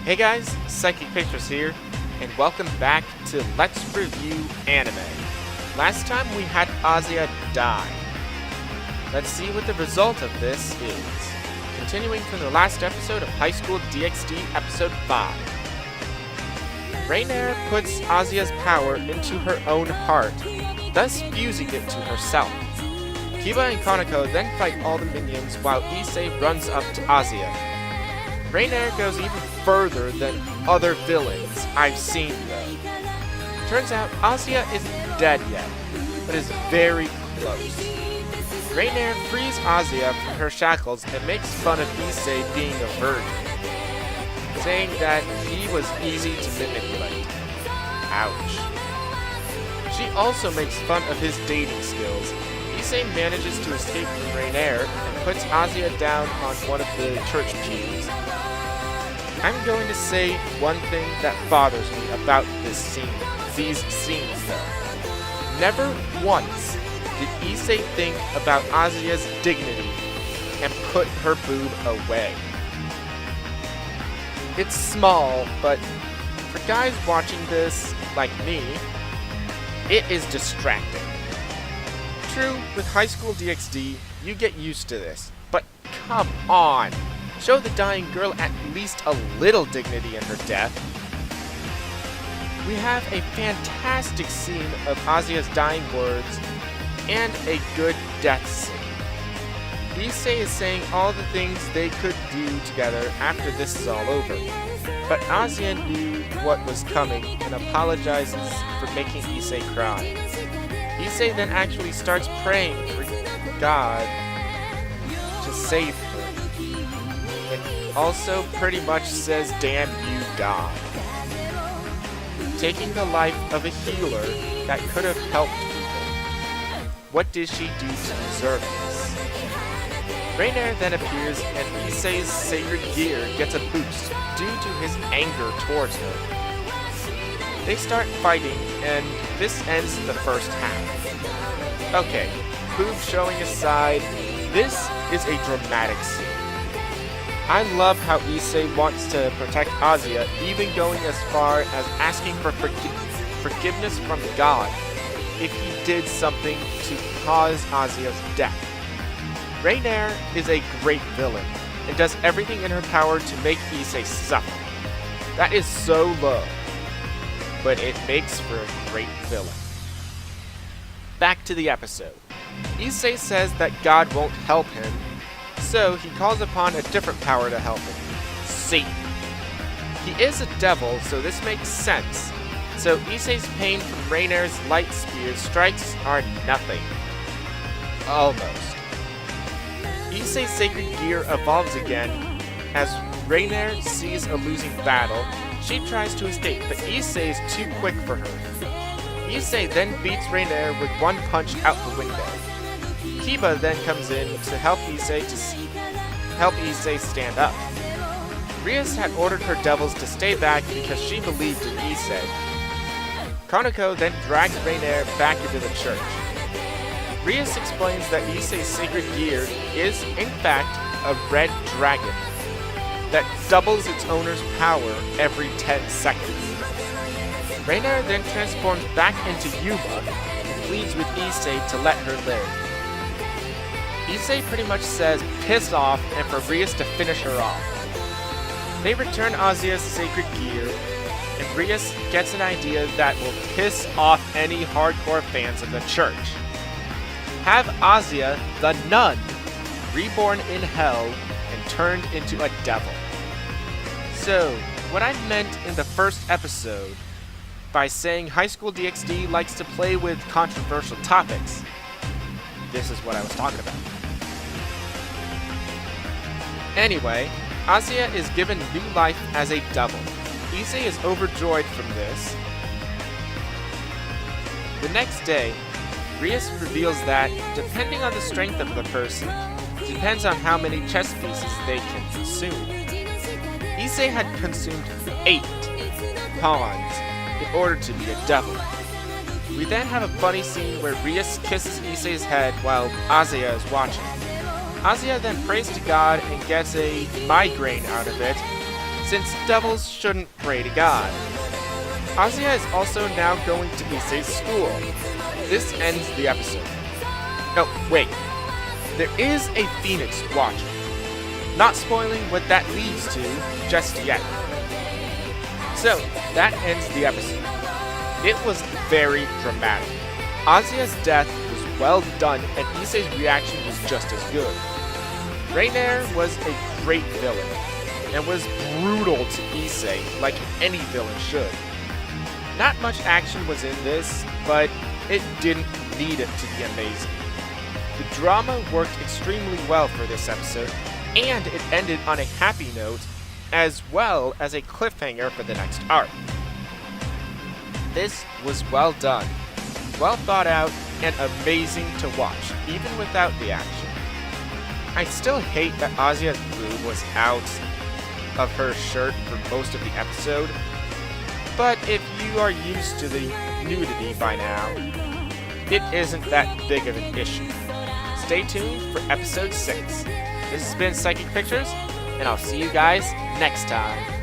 Hey guys, Psychic Pictures here, and welcome back to Let's Review Anime. Last time we had Azia die. Let's see what the result of this is. Continuing from the last episode of High School DxD Episode 5. Rainier puts Azia's power into her own heart, thus fusing it to herself. Kiba and Kaneko then fight all the minions while Issei runs up to Azia. Rainier goes even further than other villains I've seen though. Turns out Azia isn't dead yet, but is very close. Rainier frees Azia from her shackles and makes fun of Issei being a virgin, saying that he was easy to manipulate. Ouch. She also makes fun of his dating skills. Issei manages to escape from Rainier and puts Azia down on one of the church pews. I'm going to say one thing that bothers me about these scenes though. Never once did Issei think about Azia's dignity and put her boob away. It's small, but for guys watching this, like me, it is distracting. True, with High School DxD, you get used to this, but come on! Show the dying girl at least a little dignity in her death. We have a fantastic scene of Azia's dying words and a good death scene. Issei is saying all the things they could do together after this is all over. But Azia knew what was coming and apologizes for making Issei cry. Issei then actually starts praying for God to save her. And also pretty much says, "Damn you, God." Taking the life of a healer that could have helped people. What did she do to deserve this? Rainier then appears and Issei's sacred gear gets a boost due to his anger towards her. They start fighting and this ends the first half. Okay, boob showing aside, this is a dramatic scene. I love how Issei wants to protect Azia, even going as far as asking for forgiveness from God if he did something to cause Azia's death. Rainier is a great villain and does everything in her power to make Issei suffer. That is so low, but it makes for a great villain. Back to the episode. Issei says that God won't help him, so he calls upon a different power to help him, Satan. He is a devil, so this makes sense. So Issei's pain from Rainier's light spear strikes are nothing. Almost. Issei's sacred gear evolves again. As Rainier sees a losing battle, she tries to escape, but Issei is too quick for her. Issei then beats Rainier with one punch out the window. Kiba then comes in to help Issei stand up. Rias had ordered her devils to stay back because she believed in Issei. Kaneko then drags Rainier back into the church. Rias explains that Issei's sacred gear is, in fact, a red dragon that doubles its owner's power every 10 seconds. Rainier then transforms back into Yuma and pleads with Issei to let her live. Issei pretty much says piss off and for Rias to finish her off. They return Azia's sacred gear, and Rias gets an idea that will piss off any hardcore fans of the church. Have Azia, the nun, reborn in hell and turned into a devil. So, what I meant in the first episode by saying High School DxD likes to play with controversial topics, this is what I was talking about. Anyway, Azia is given new life as a devil. Issei is overjoyed from this. The next day, Rias reveals that, depending on the strength of the person, depends on how many chess pieces they can consume. Issei had consumed 8 pawns in order to be a devil. We then have a funny scene where Rias kisses Issei's head while Azia is watching. Azia then prays to God and gets a migraine out of it, since devils shouldn't pray to God. Asuya is also now going to Issei's school. This ends the episode. No, wait. There is a Phoenix watching. Not spoiling what that leads to just yet. So, that ends the episode. It was very dramatic. Asuya's death was well done and Issei's reaction was just as good. Rainier was a great villain and was brutal to Issei like any villain should. Not much action was in this, but it didn't need it to be amazing. The drama worked extremely well for this episode, and it ended on a happy note, as well as a cliffhanger for the next arc. This was well done, well thought out, and amazing to watch, even without the action. I still hate that Asuya's boob was out of her shirt for most of the episode, but if you are used to the nudity by now, it isn't that big of an issue. Stay tuned for episode 6. This has been Psychic Pictures, and I'll see you guys next time.